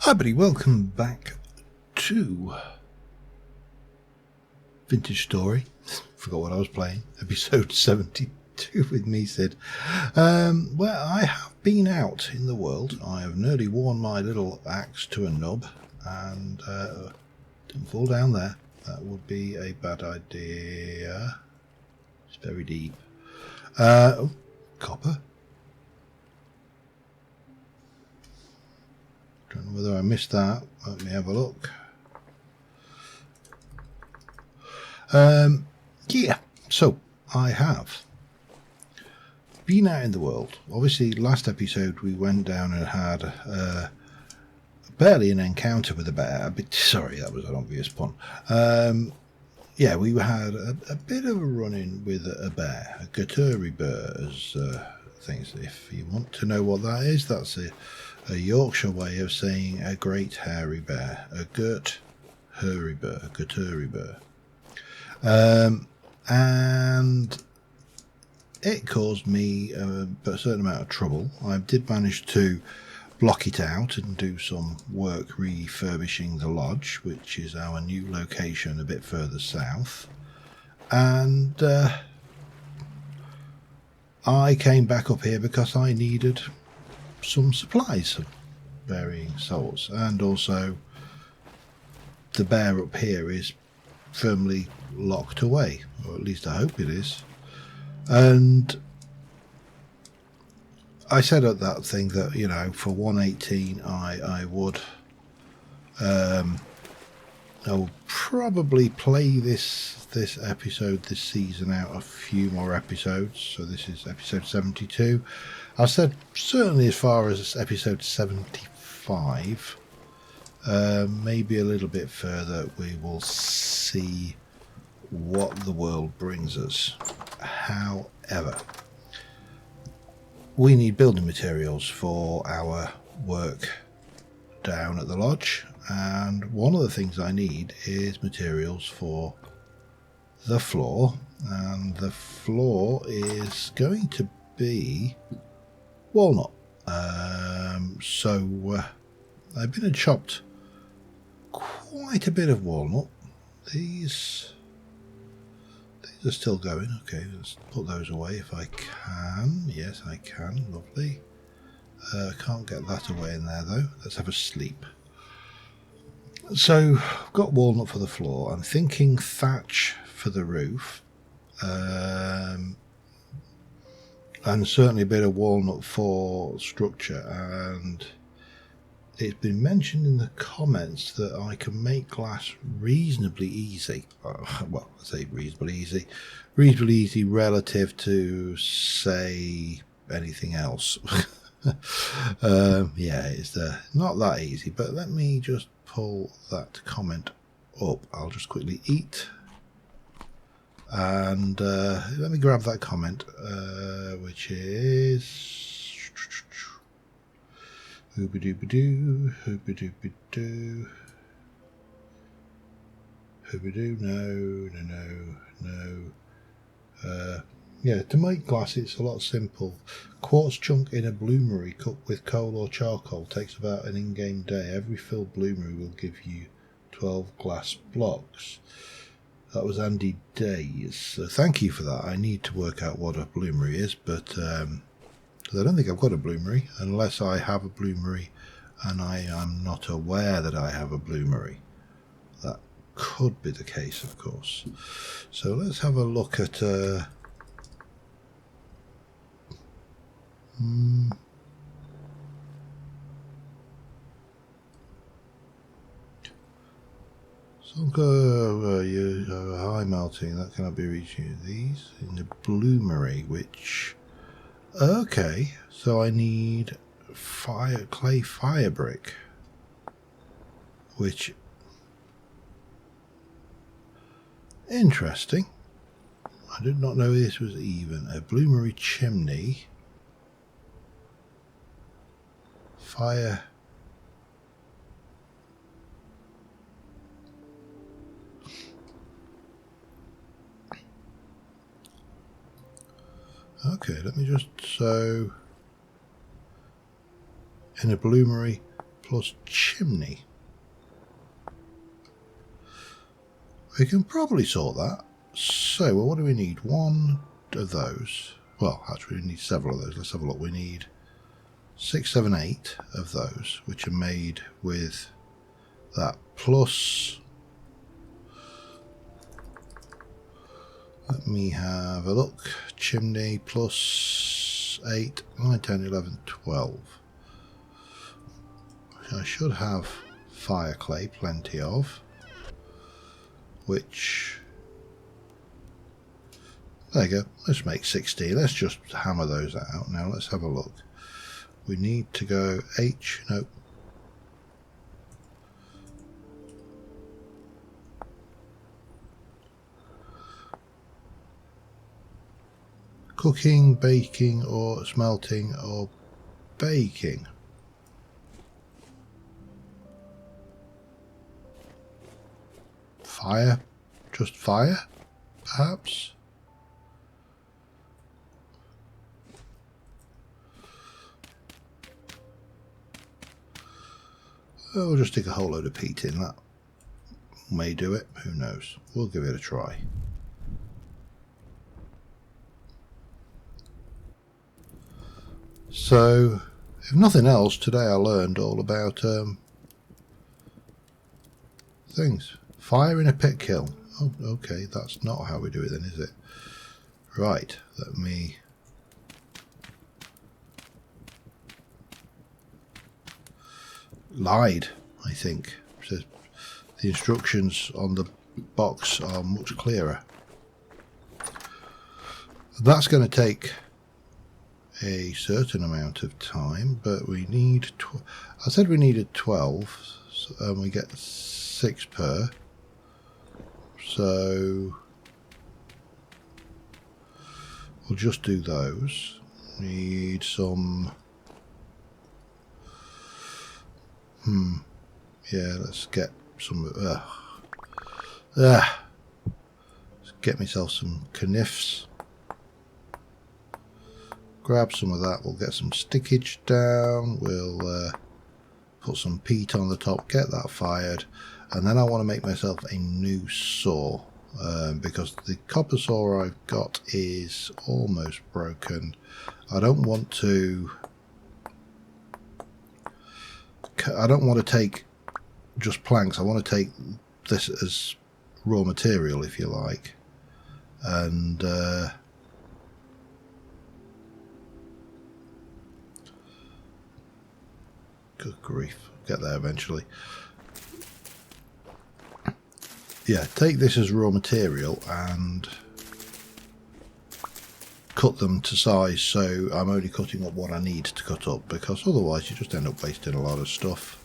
Hi buddy, welcome back to Vintage Story. Forgot what I was playing. Episode 72 with me, Sid. Well, I have been out in the world. I have nearly worn my little axe to a nub and didn't fall down there. That would be a bad idea. It's very deep. Copper. Don't know whether I missed that. Let me have a look. Yeah, so I have been out in the world. Obviously, last episode we went down and had barely an encounter with a bear. Sorry, that was an obvious pun. Yeah, we had a bit of a run-in with a bear, a Guturi bear, as things. If you want to know what that is, that's a Yorkshire way of saying a great hairy bear, a Guturi bear, a Guturi bear. And it caused me a certain amount of trouble. I did manage to block it out and do some work refurbishing the lodge, which is our new location a bit further south. And I came back up here because I needed some supplies of varying sorts, and also the bear up here is firmly locked away, or at least I hope it is. And I said at that thing that, you know, for 118 I would probably play this episode, this season out a few more episodes. So this is episode 72. I said certainly as far as episode 75, maybe a little bit further. We will see what the world brings us. However, we need building materials for our work down at the lodge, and one of the things I need is materials for the floor, and the floor is going to be walnut. So I've been and chopped quite a bit of walnut. These are still going. Okay, let's put those away if I can. Yes, I can. Lovely. Can't get that away in there though. Let's have a sleep. So I've got walnut for the floor. I'm thinking thatch for the roof. And certainly a bit of walnut for structure. And it's been mentioned in the comments that I can make glass reasonably easy. Well, I say reasonably easy relative to, say, anything else. Yeah, it's not that easy, but let me just pull that comment up. I'll just quickly eat. And let me grab that comment, which is... Hoobadoo, hoobadoo, hoobadoo, no. Yeah, to make glass it's a lot simple. Quartz chunk in a bloomery cooked with coal or charcoal takes about an in-game day. Every filled bloomery will give you 12 glass blocks. That was Andy Days. So thank you for that. I need to work out what a bloomery is, but... I don't think I've got a bloomery unless I have a bloomery and I am not aware that I have a bloomery. That could be the case, of course. So let's have a look at So high melting, that cannot be reaching these in the bloomery, which... Okay, so I need clay fire brick, which... Interesting. I did not know this was even. A bloomery chimney. Fire... Okay, let me just... So... In a bloomery, plus chimney. We can probably sort that. So, well, what do we need? One of those. Well, actually, we need several of those. Let's have a look. We need 6, 7, 8 of those, which are made with that. Plus, let me have a look. Chimney plus 8, 9, 10, 11, 12. I should have fire clay, plenty of. Which, there you go, let's make 16. Let's just hammer those out. Now let's have a look. We need to go no. Cooking, baking, or smelting, or baking. Fire? Just fire, perhaps? Oh, we'll just stick a whole load of peat in. That may do it. Who knows? We'll give it a try. So, if nothing else, today I learned all about things. Fire in a pit kiln. Oh, okay, that's not how we do it then, is it? Right, let me... lied, I think. So the instructions on the box are much clearer. That's going to take a certain amount of time, but we need... I said we needed 12, and we get 6 per. So we'll just do those. Need some... yeah, let's get some... let's get myself some caniffs. Grab some of that. We'll get some stickage down. We'll put some peat on the top, get that fired. And then I want to make myself a new saw, because the copper saw I've got is almost broken. I don't want to take just planks. I want to take this as raw material, if you like. And good grief, get there eventually. Yeah, take this as raw material and cut them to size, so I'm only cutting up what I need to cut up, because otherwise you just end up wasting a lot of stuff.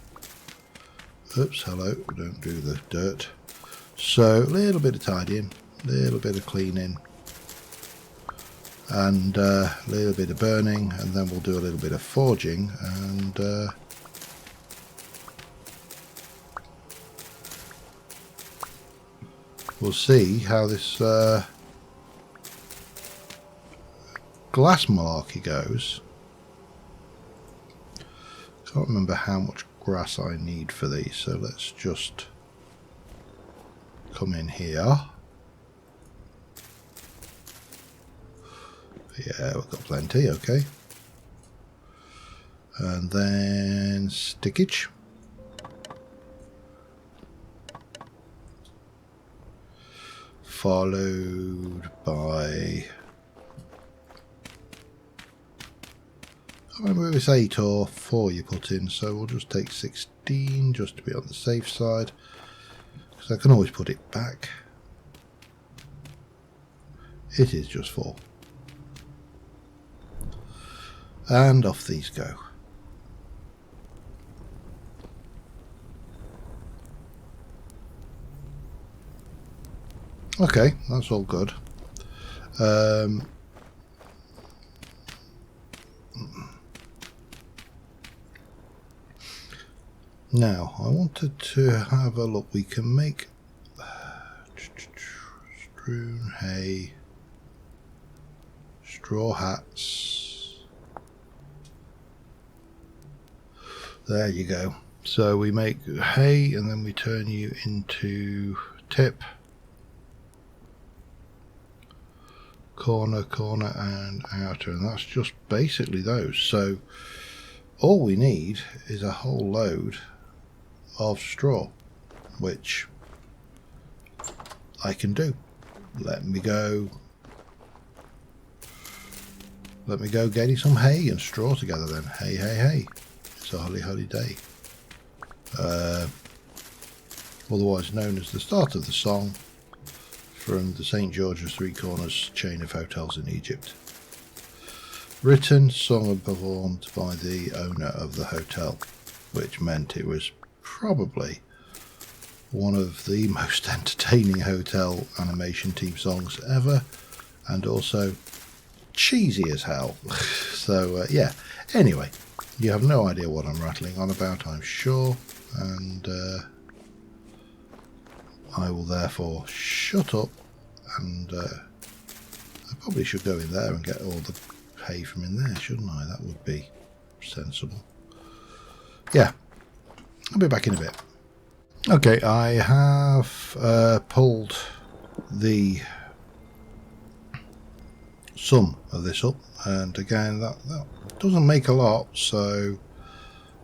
Oops, hello, don't do the dirt. So a little bit of tidying, a little bit of cleaning, and a little bit of burning, and then we'll do a little bit of forging, and we'll see how this glass malarkey goes. Can't remember how much grass I need for these, so let's just come in here. Yeah, we've got plenty, okay. And then stickage. Followed by... I remember if it's 8 or 4 you put in, so we'll just take 16 just to be on the safe side, because I can always put it back. It is just 4. And off these go. Okay, that's all good. Now, I wanted to have a look. We can make strewn hay, straw hats. There you go. So we make hay and then we turn you into tip, corner, corner and outer, and that's just basically those. So all we need is a whole load of straw, which I can do. Let me go getting some hay and straw together then. Hey, hey, hey. It's a holly, holly day. Otherwise known as the start of the song from the St. George's Three Corners chain of hotels in Egypt. Written, sung and performed by the owner of the hotel, which meant it was probably one of the most entertaining hotel animation team songs ever, and also cheesy as hell. So yeah, anyway, you have no idea what I'm rattling on about, I'm sure, and I will therefore shut up, and I probably should go in there and get all the hay from in there, shouldn't I? That would be sensible. Yeah, I'll be back in a bit. Okay, I have pulled the some of this up, and again that doesn't make a lot, so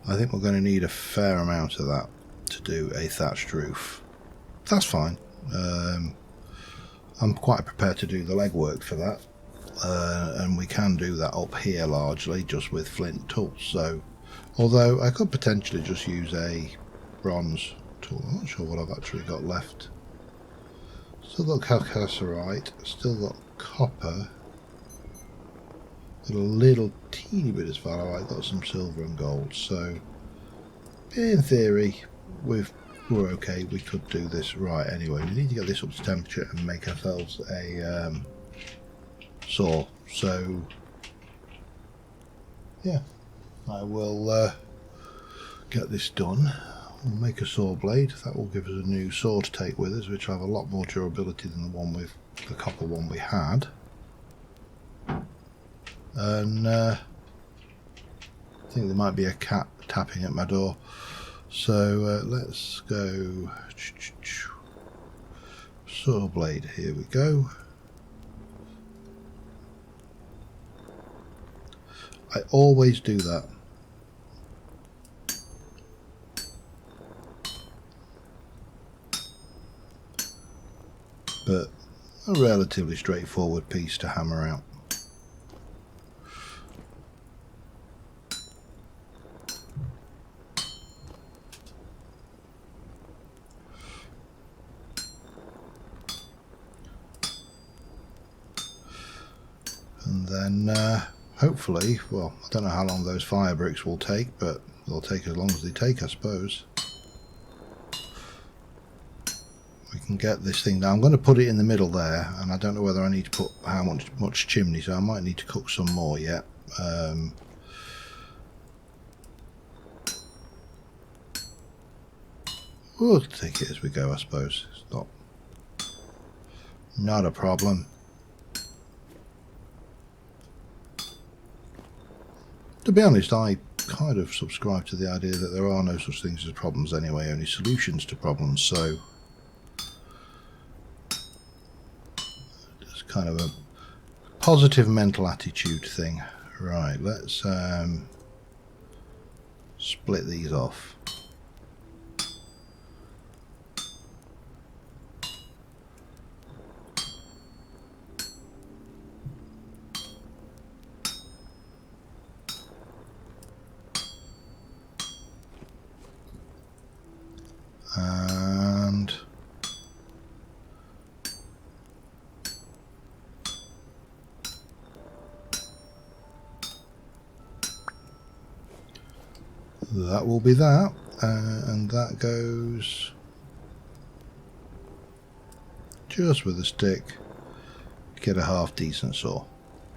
I think we're going to need a fair amount of that to do a thatched roof. That's fine. I'm quite prepared to do the legwork for that, and we can do that up here largely just with flint tools. So although I could potentially just use a bronze tool, I'm not sure what I've actually got left. Still got calcareite, still got copper, got a little teeny bit of sphalerite, got some silver and gold, so in theory we're okay, we could do this. Right, anyway, we need to get this up to temperature and make ourselves a saw, so yeah, I will get this done. We'll make a saw blade. That will give us a new saw to take with us, which will have a lot more durability than the copper one we had. And I think there might be a cat tapping at my door, so let's go. Saw blade, here we go. I always do that. But a relatively straightforward piece to hammer out. And then hopefully, well, I don't know how long those fire bricks will take, but they'll take as long as they take, I suppose. We can get this thing down. I'm going to put it in the middle there, and I don't know whether I need to put how much chimney, so I might need to cook some more yet. We'll take it as we go, I suppose. It's not a problem. To be honest, I kind of subscribe to the idea that there are no such things as problems anyway, only solutions to problems, so it's kind of a positive mental attitude thing. Right, let's split these off. And that will be that, and that goes just with a stick. Get a half decent saw.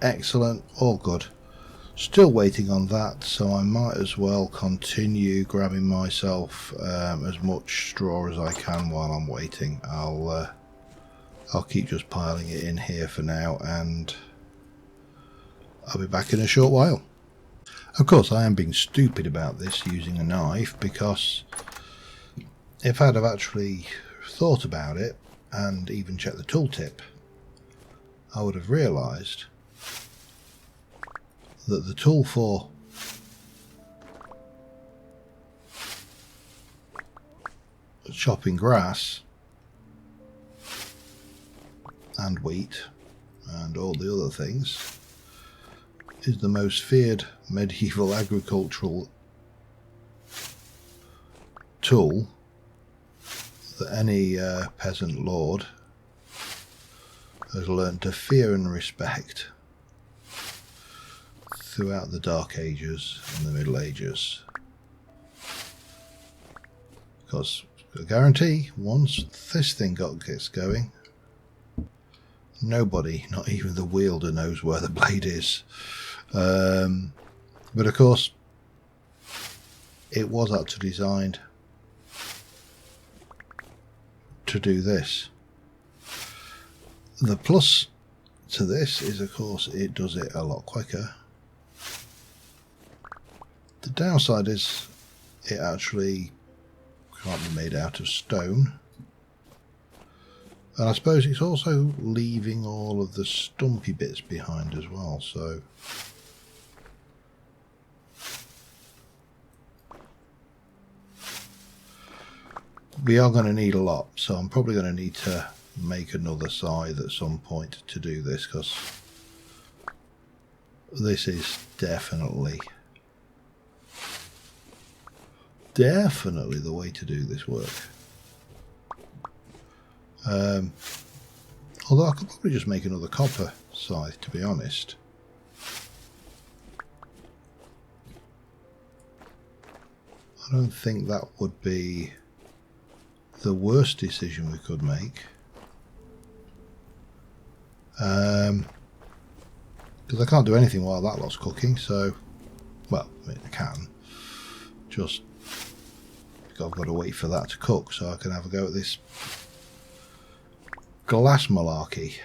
Excellent, all good. Still waiting on that, so I might as well continue grabbing myself as much straw as I can while I'm waiting. I'll keep just piling it in here for now, and I'll be back in a short while. Of course, I am being stupid about this using a knife, because if I'd have actually thought about it and even checked the tooltip, I would have realised that the tool for chopping grass and wheat and all the other things is the most feared medieval agricultural tool that any peasant lord has learned to fear and respect throughout the Dark Ages and the Middle Ages. Because I guarantee, once this thing gets going, nobody, not even the wielder, knows where the blade is. But of course, it was actually designed to do this. The plus to this is, of course, it does it a lot quicker. The downside is it actually can't be made out of stone. And I suppose it's also leaving all of the stumpy bits behind as well, so we are going to need a lot, so I'm probably going to need to make another scythe at some point to do this, because this is definitely the way to do this work. Although I could probably just make another copper scythe, to be honest. I don't think that would be the worst decision we could make. Because I can't do anything while that lot's cooking, so, well, I mean, I can. Just, I've got to wait for that to cook so I can have a go at this glass malarkey.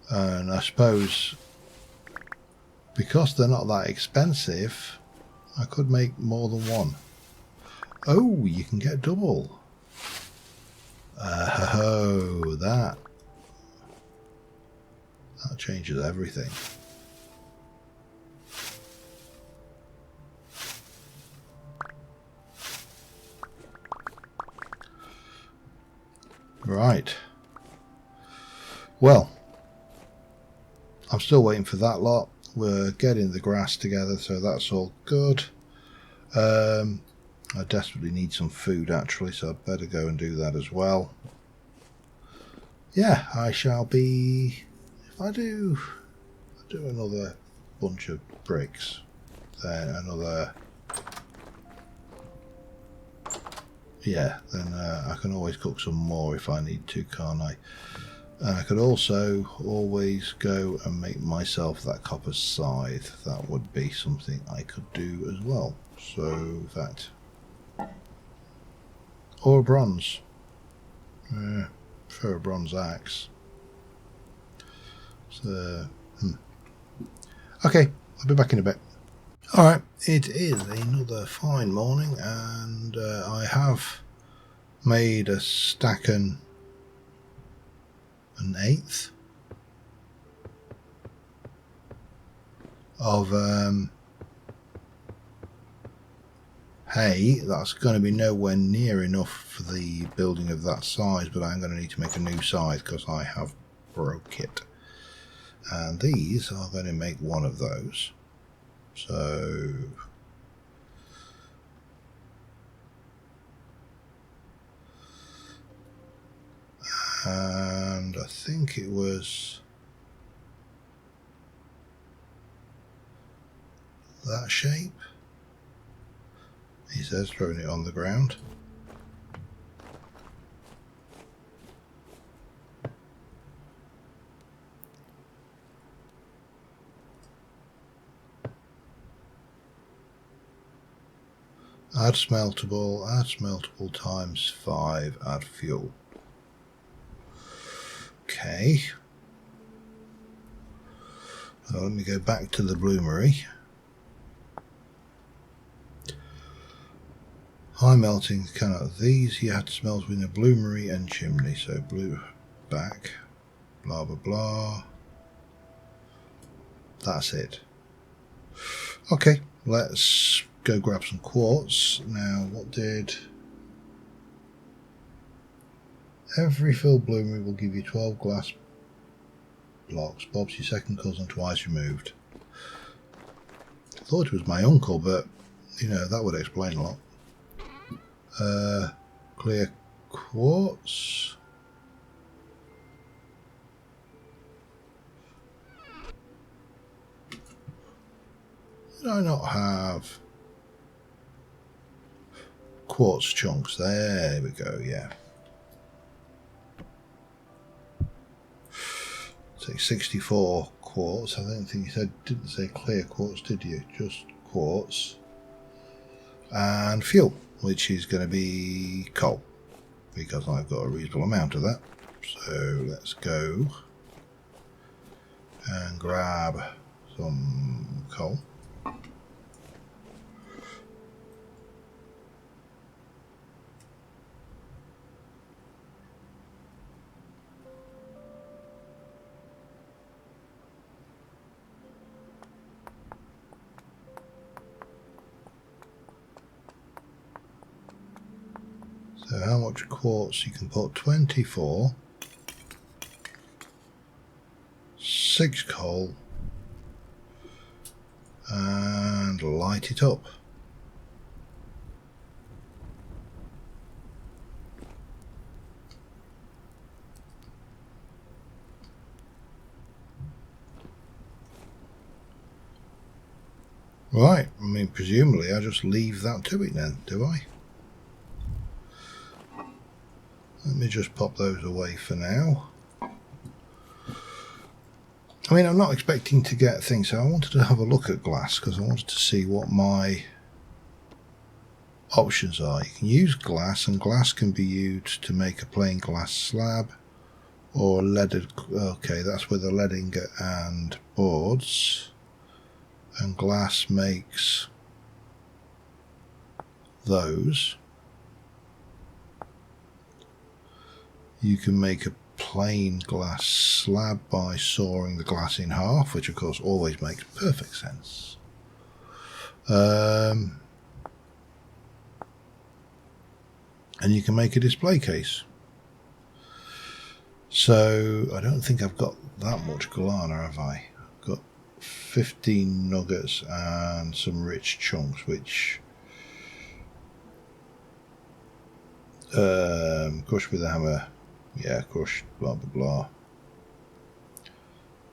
And I suppose because they're not that expensive, I could make more than one. Oh, you can get double. Oh, that changes everything. Right. Well, I'm still waiting for that lot. We're getting the grass together, so that's all good. I desperately need some food, actually, so I'd better go and do that as well. Yeah, I shall be... If I do another bunch of bricks, then another... Yeah, then I can always cook some more if I need to, can't I? And I could also always go and make myself that copper scythe. That would be something I could do as well. So that... Or a bronze. For a bronze axe. So, Okay, I'll be back in a bit. Alright, it is another fine morning, and I have made a stack and an eighth of hay. That's going to be nowhere near enough for the building of that size, but I'm going to need to make a new scythe because I have broke it. And these are going to make one of those. So and I think it was that shape. He says, throwing it on the ground. Add smeltable times 5, add fuel. Okay. So let me go back to the bloomery. High melting cannot. These you have to smelt within a bloomery and chimney. So blue back, blah blah blah. That's it. Okay, let's go grab some quartz. Now, what did... Every filled bloomery will give you 12 glass blocks. Bob's your second cousin, twice removed. I thought it was my uncle, but, you know, that would explain a lot. Clear quartz. Did I not have quartz chunks? There we go, yeah. Say 64 quartz. I don't think you didn't say clear quartz, did you? Just quartz. And fuel, which is going to be coal, because I've got a reasonable amount of that. So let's go and grab some coal. So how much quartz? You can put 24, 6 coal, and light it up. Right, I mean, presumably I just leave that to it then, do I? Let me just pop those away for now. I mean, I'm not expecting to get things, so I wanted to have a look at glass because I wanted to see what my options are. You can use glass, and glass can be used to make a plain glass slab or leaded. Okay, that's with the lead ingot and boards, and glass makes those. You can make a plain glass slab by sawing the glass in half, which of course always makes perfect sense. And you can make a display case. So I don't think I've got that much Galana, have I? I've got 15 nuggets and some rich chunks, which crush with a hammer. Yeah, crushed, blah blah blah,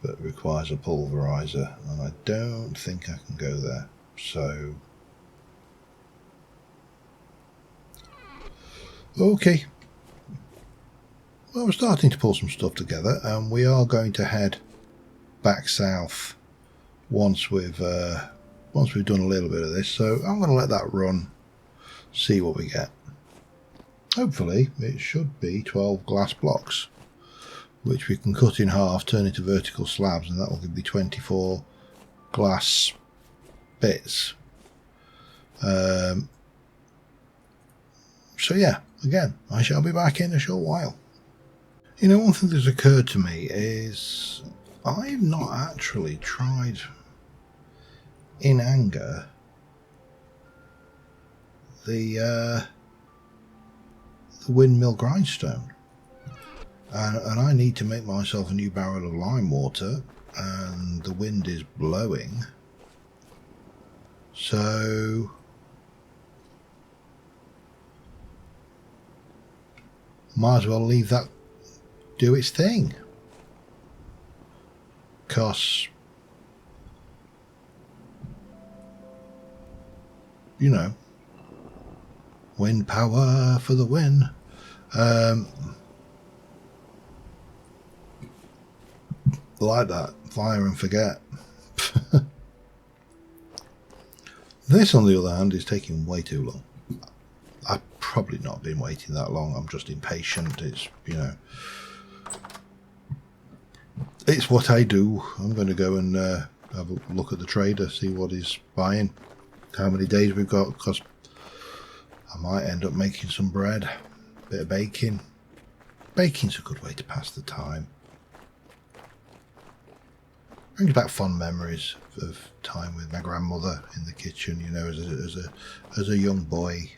but requires a pulverizer, and I don't think I can go there. So okay, well, we're starting to pull some stuff together, and we are going to head back south once we've done a little bit of this. So I'm going to let that run, see what we get. Hopefully it should be 12 glass blocks, which we can cut in half, turn into vertical slabs, and that will give me 24 glass bits. So yeah, again, I shall be back in a short while. You know, one thing that's occurred to me is I've not actually tried in anger the windmill grindstone, and I need to make myself a new barrel of lime water, and the wind is blowing, so might as well leave that do its thing, because you know, wind power for the win. Like that, fire and forget. This, on the other hand, is taking way too long. I've probably not been waiting that long. I'm just impatient. It's, you know, It's what I do. I'm going to go and have a look at the trader, see what he's buying, how many days we've got, because I might end up making some bread, a bit of baking. Baking's a good way to pass the time. Brings back fond memories of time with my grandmother in the kitchen, you know, as a young boy,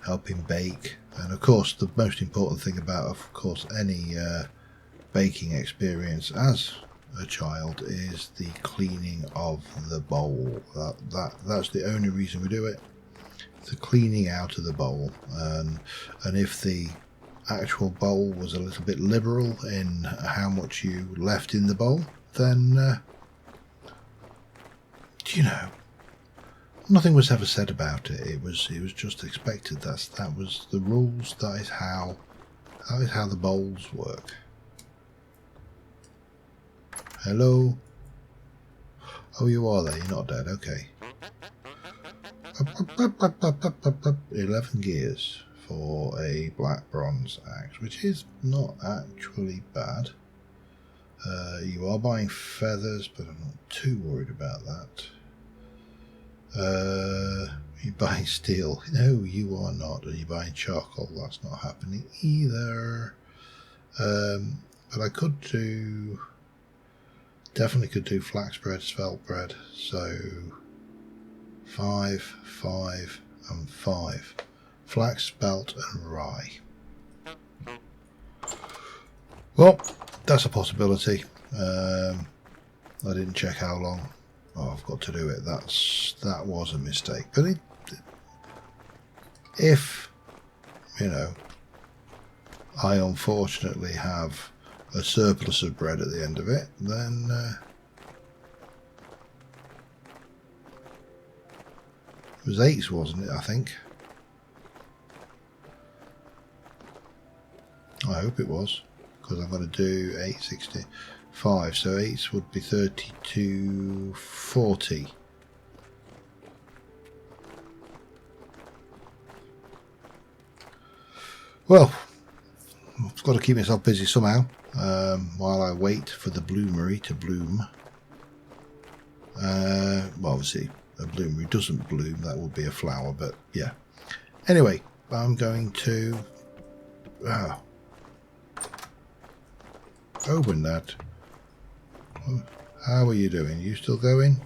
helping bake. And of course, the most important thing about, of course, any baking experience as a child is the cleaning of the bowl. That's the only reason we do it. The cleaning out of the bowl, and if the actual bowl was a little bit liberal in how much you left in the bowl, then you know, nothing was ever said about it. It was just expected. That was the rules. That is how the bowls work. Hello. Oh, you are there. You're not dead. Okay. 11 gears for a black bronze axe, which is not actually bad. You are buying feathers, but I'm not too worried about that. You're buying steel. No, you are not. Are you buying charcoal? That's not happening either. But I could do... Definitely could do flax bread, svelte bread. So 5, 5, and 5. Flax, spelt, and rye. Well, that's a possibility. I didn't check how long. Oh, I've got to do it. That was a mistake. But if, you know, I unfortunately have a surplus of bread at the end of it, then it was 8s, wasn't it, I think? I hope it was, because I'm going to do 865, so 8s would be 32, 40. Well, I've got to keep myself busy somehow while I wait for the bloomery to bloom. Well, obviously a bloomery doesn't bloom, that would be a flower, but yeah. Anyway, I'm going to open that. How are you doing? You still going?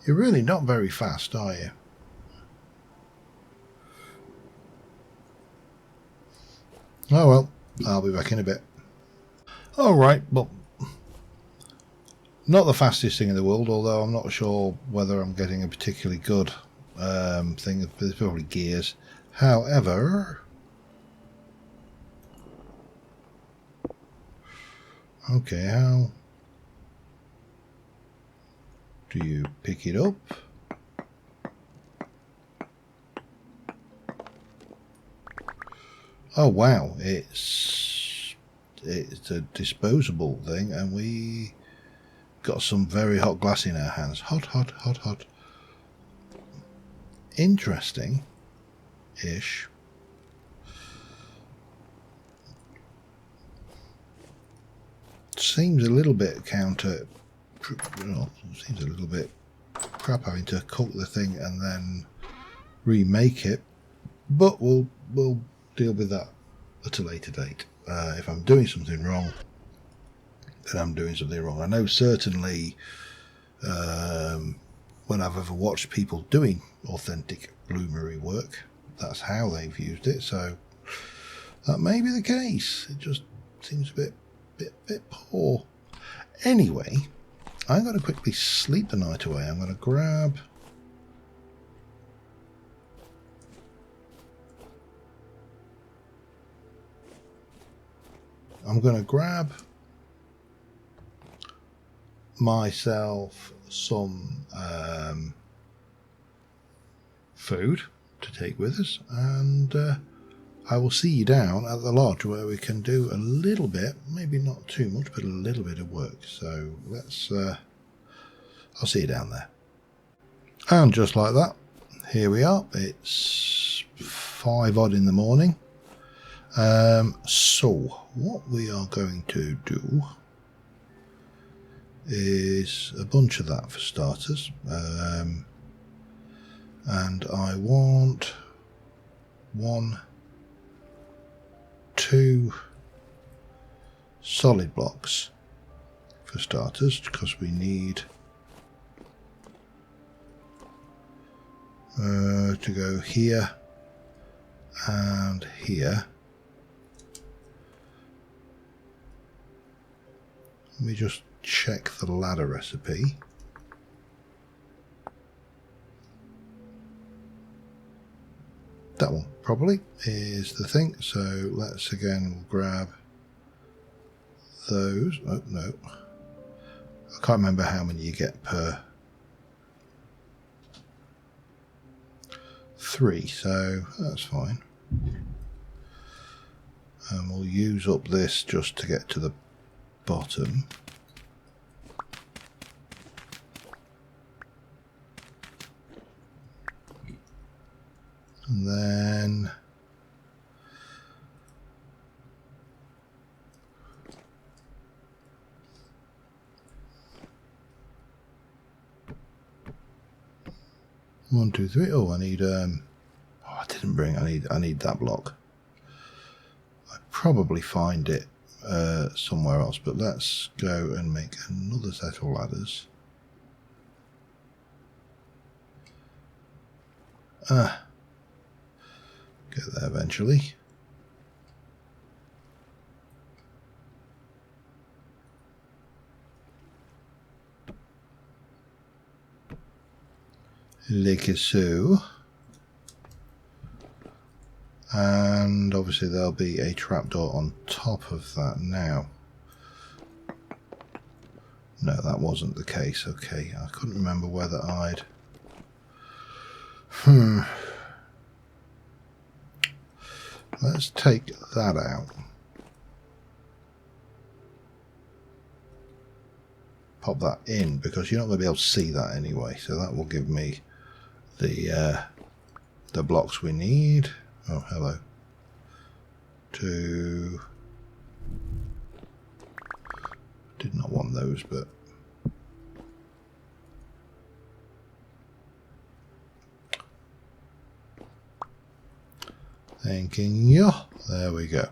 You're really not very fast, are you? Oh well, I'll be back in a bit. Alright, well, not the fastest thing in the world, although I'm not sure whether I'm getting a particularly good thing. There's probably gears. However, okay, how do you pick it up? Oh wow, it's a disposable thing, and we got some very hot glass in our hands. Hot, hot, hot, hot. Interesting-ish. Seems a little bit counter, seems a little bit crap having to cook the thing and then remake it, but we'll deal with that at a later date. If I'm doing something wrong, then I'm doing something wrong. I know certainly when I've ever watched people doing authentic bloomery work, that's how they've used it, so that may be the case. It just seems a bit poor. Anyway, I'm going to quickly sleep the night away. I'm going to grab myself some food to take with us, and I will see you down at the lodge where we can do a little bit, maybe not too much, but a little bit of work. So let's I'll see you down there. And just like that, here we are. It's 5 odd in the morning, So what we are going to do is a bunch of that for starters, and I want 1, 2 solid blocks for starters, because we need to go here and here. Let me just check the ladder recipe. That one probably is the thing. So let's again grab those. Oh no, I can't remember how many you get per 3, so that's fine. And we'll use up this just to get to the bottom. And then one, two, three. Oh, I need I didn't bring. I need that block. I probably find it somewhere else, but let's go and make another set of ladders. Get there eventually. Like so. And obviously there'll be a trapdoor on top of that now. No, that wasn't the case. Okay, I couldn't remember whether I'd... Let's take that out. Pop that in, because you're not going to be able to see that anyway. So that will give me the blocks we need. Oh, hello. Did not want those, but thinking, yeah, there we go.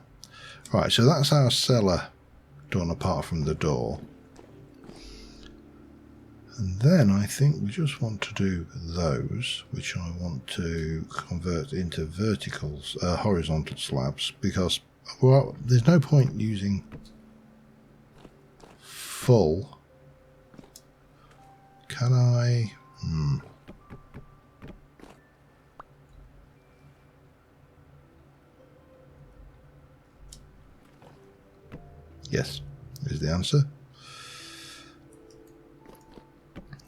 Right, so that's our cellar done apart from the door. And then I think we just want to do those, which I want to convert into verticals, horizontal slabs, because, well, there's no point using full. Can I? Yes, is the answer.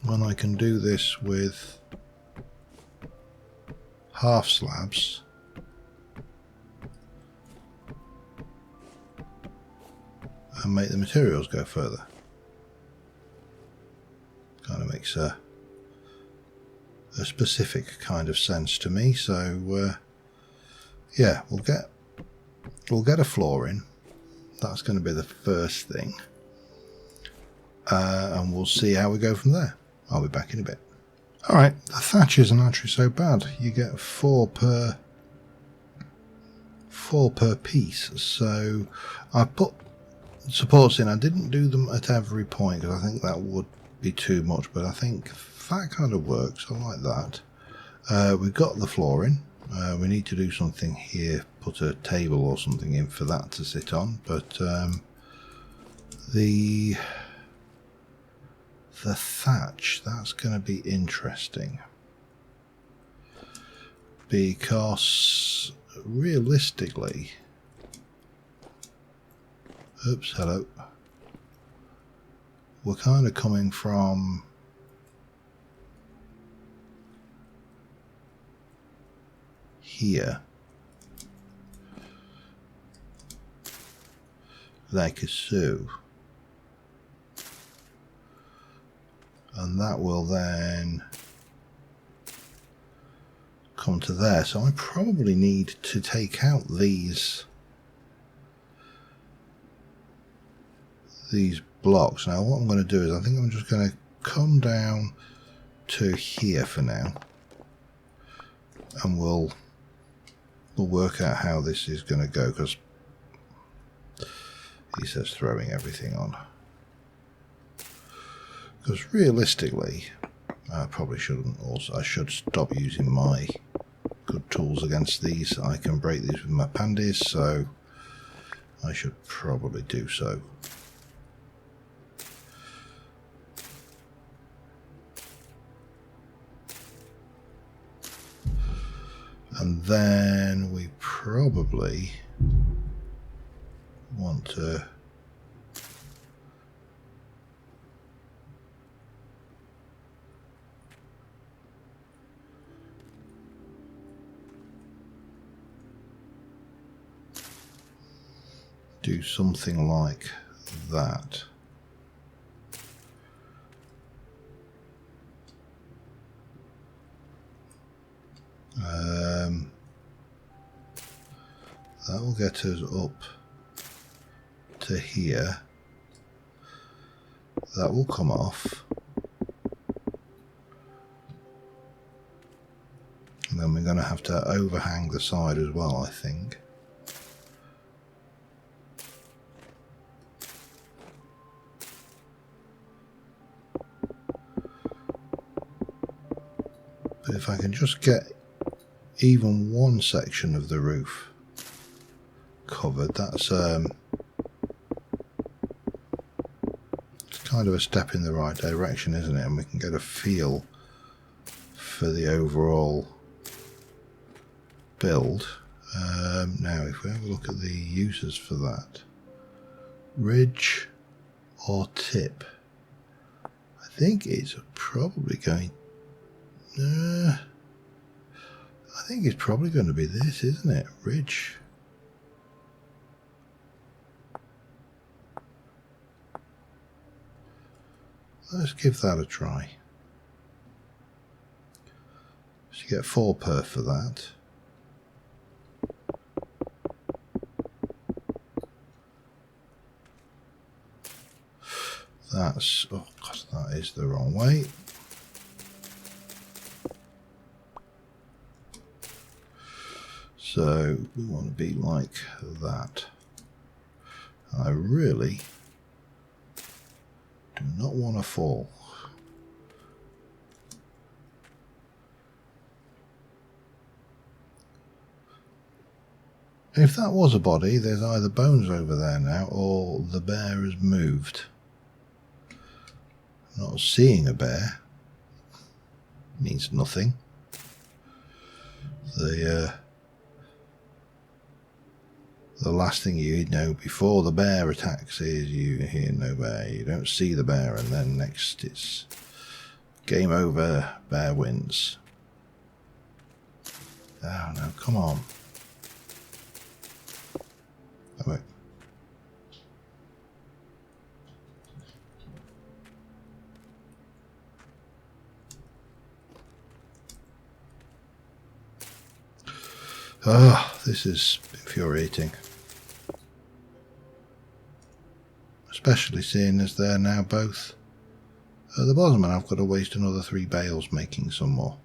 When I can do this with half slabs, and make the materials go further. Kind of makes a specific kind of sense to me. So yeah, we'll get a floor in. That's going to be the first thing, and we'll see how we go from there. I'll be back in a bit. Alright, the thatch isn't actually so bad. You get 4 per piece. So I put supports in. I didn't do them at every point because I think that would be too much, but I think that kind of works. I like that. We've got the floor in. We need to do something here, put a table or something in for that to sit on, but the thatch, that's going to be interesting, because realistically, oops, hello, we're kind of coming from here like so, and that will then come to there. So I probably need to take out these these blocks. Now what I'm going to do is I think I'm just going to come down to here for now, and we'll work out how this is going to go, because he says throwing everything on. Because realistically, I probably shouldn't. Also, I should stop using my good tools against these. I can break these with my pandies, so I should probably do so. And then we probably want to do something like that. That will get us up to here. That will come off. And then we're going to have to overhang the side as well, I think. But if I can just get even one section of the roof covered, that's it's kind of a step in the right direction, isn't it? And we can get a feel for the overall build. Now if we have a look at the uses for that, ridge or tip, I think it's probably going I think it's probably going to be this, isn't it? Ridge. Let's give that a try. So you get 4 per for that. That's, oh god, that is the wrong way. So we want to be like that. I really do not want to fall. If that was a body, there's either bones over there now or the bear has moved. Not seeing a bear means nothing. The last thing you know before the bear attacks is you hear no bear, you don't see the bear, and then next it's game over, bear wins. Oh no, come on. Oh wait. Ah, this is infuriating. Especially seeing as they're now both at the bottom and I've got to waste another 3 bales making some more.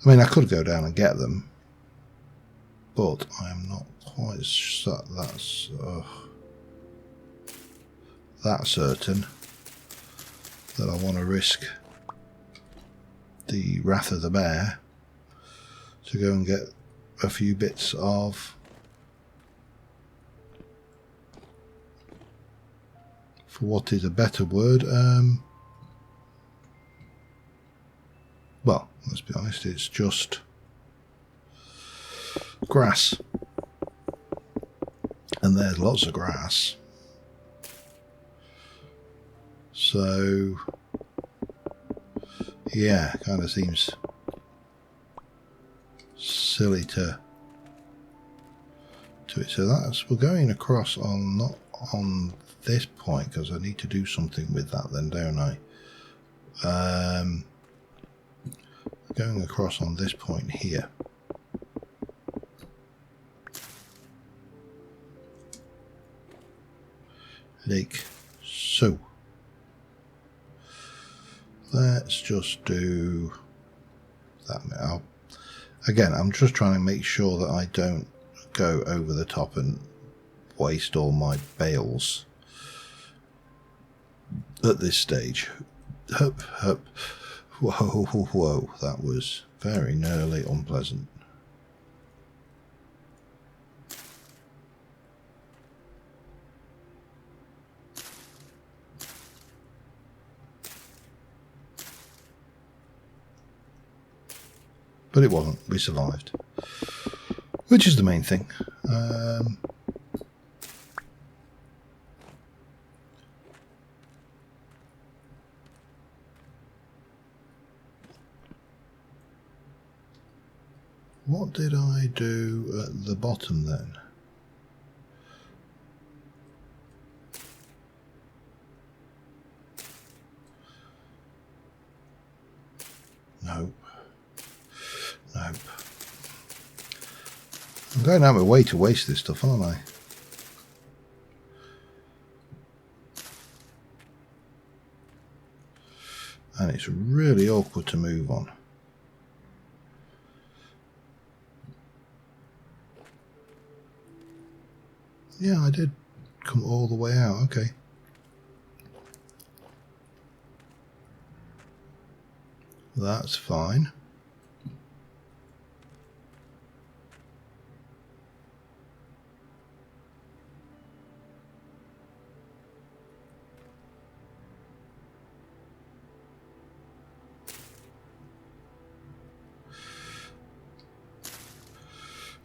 I mean, I could go down and get them, but I am not quite that certain that I want to risk the wrath of the bear to go and get a few bits of, for what is a better word, well, let's be honest, it's just grass. And there's lots of grass. So, yeah, kind of seems silly to it. So that's, we're going across on, not on this point, because I need to do something with that then, don't I? Going across on this point here. like so. Let's just do that now. Again, I'm just trying to make sure that I don't go over the top and waste all my bales at this stage. Hup, hup. Whoa, whoa, whoa. That was very nearly unpleasant. But it wasn't. We survived. Which is the main thing. What did I do at the bottom then? Nope. Nope. I'm going out of my way to waste this stuff, aren't I? And it's really awkward to move on. Yeah, I did come all the way out. Okay. That's fine.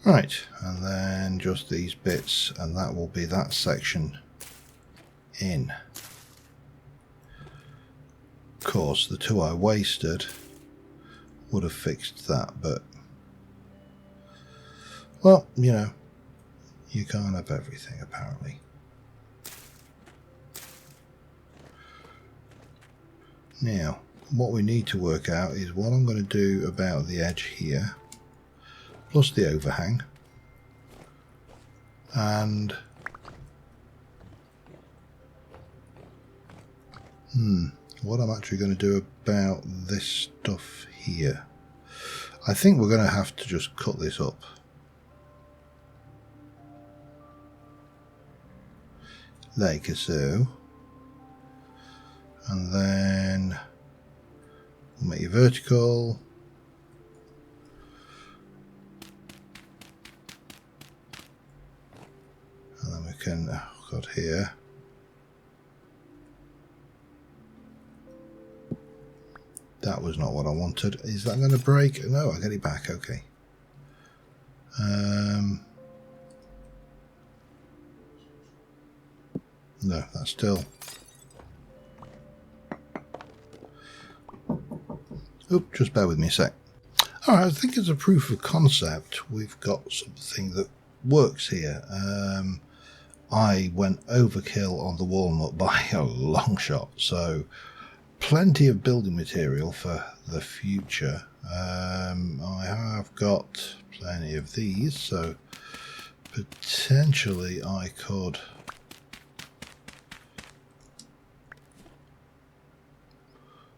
Right, and then just these bits, and that will be that section in. Of course, the two I wasted would have fixed that, but, well, you know, you can't have everything, apparently. Now, what we need to work out is what I'm going to do about the edge here, plus the overhang, and what I'm actually going to do about this stuff here. I think we're going to have to just cut this up. Like so. And then we'll make it vertical. And then we can, oh God, here. That was not what I wanted. Is that going to break? No, I get it back. Okay. No, that's still. Oop, just bear with me a sec. Alright, I think as a proof of concept, we've got something that works here. I went overkill on the walnut by a long shot, so plenty of building material for the future. I have got plenty of these, so potentially I could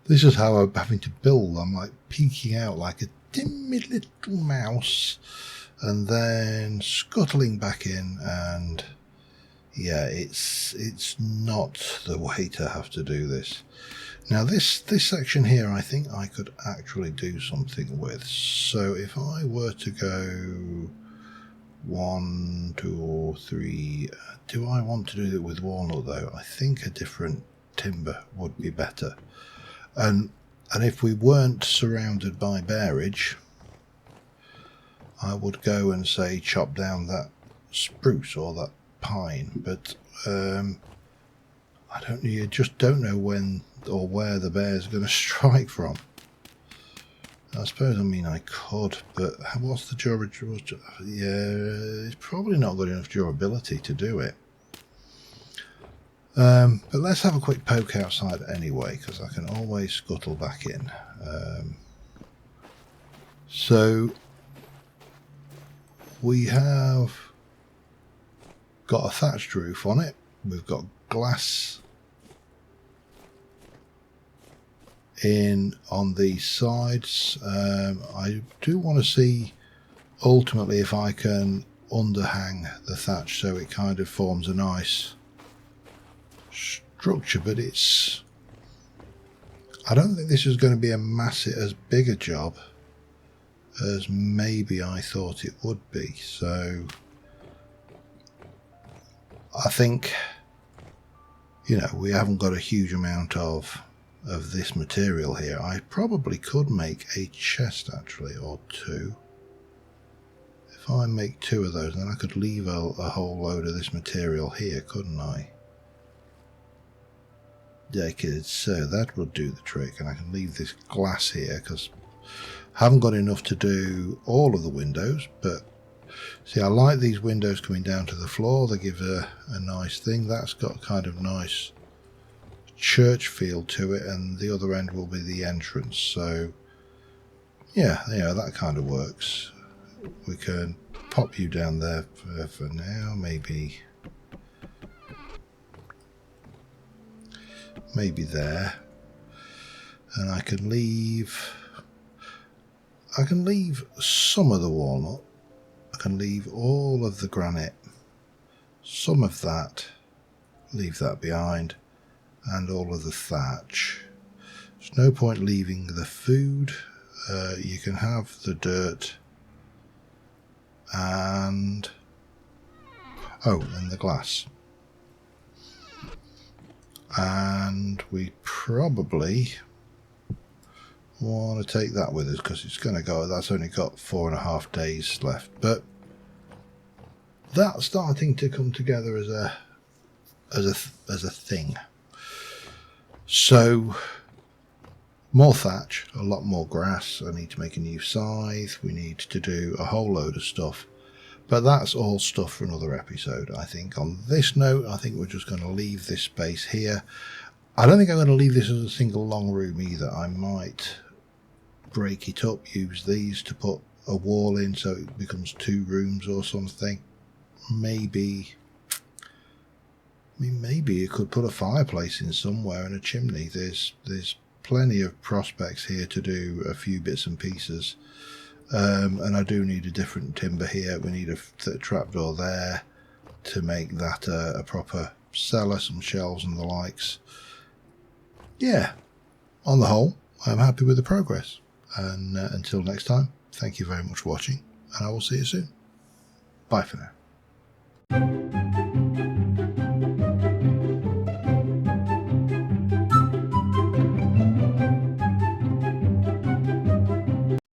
this is how I'm having to build. I'm like peeking out like a timid little mouse and then scuttling back in, and yeah, it's not the way to have to do this. Now this section here, I think I could actually do something with. So if I were to go 1, 2, 3, do I want to do it with walnut though? I think a different timber would be better. And if we weren't surrounded by bearage, I would go and say chop down that spruce or that pine, but I don't. You just don't know when or where the bear's going to strike from. I suppose, I mean, I could, but what's the durability? Yeah, it's probably not got enough durability to do it. But let's have a quick poke outside anyway, because I can always scuttle back in. So we have got a thatched roof on it. We've got glass in on these sides. I do want to see ultimately if I can underhang the thatch so it kind of forms a nice structure, but I don't think this is going to be as big a job as maybe I thought it would be. So I think, you know, we haven't got a huge amount of this material here. I probably could make a chest actually, or two. If I make two of those, then I could leave a whole load of this material here, couldn't I? Yeah, so that will do the trick, and I can leave this glass here because I haven't got enough to do all of the windows. But see, I like these windows coming down to the floor. They give a nice thing. That's got kind of nice church feel to it, and the other end will be the entrance. So yeah, that kind of works. We can pop you down there for now, maybe there, and I can leave some of the walnut, I can leave all of the granite, some of that, leave that behind, and all of the thatch. There's no point leaving the food. You can have the dirt and the glass. And we probably want to take that with us because it's going to go. That's only got 4.5 days left, but that's starting to come together as a thing. So more thatch, a lot more grass. I need to make a new scythe. We need to do a whole load of stuff. But that's all stuff for another episode, I think. On this note, I think we're just going to leave this space here. I don't think I'm going to leave this as a single long room either. I might break it up, use these to put a wall in so it becomes 2 rooms or something. Maybe you could put a fireplace in somewhere and a chimney. There's plenty of prospects here to do a few bits and pieces. And I do need a different timber here. We need a trapdoor there to make that a proper cellar, some shelves and the likes. Yeah, on the whole, I'm happy with the progress. And until next time, thank you very much for watching, and I will see you soon. Bye for now.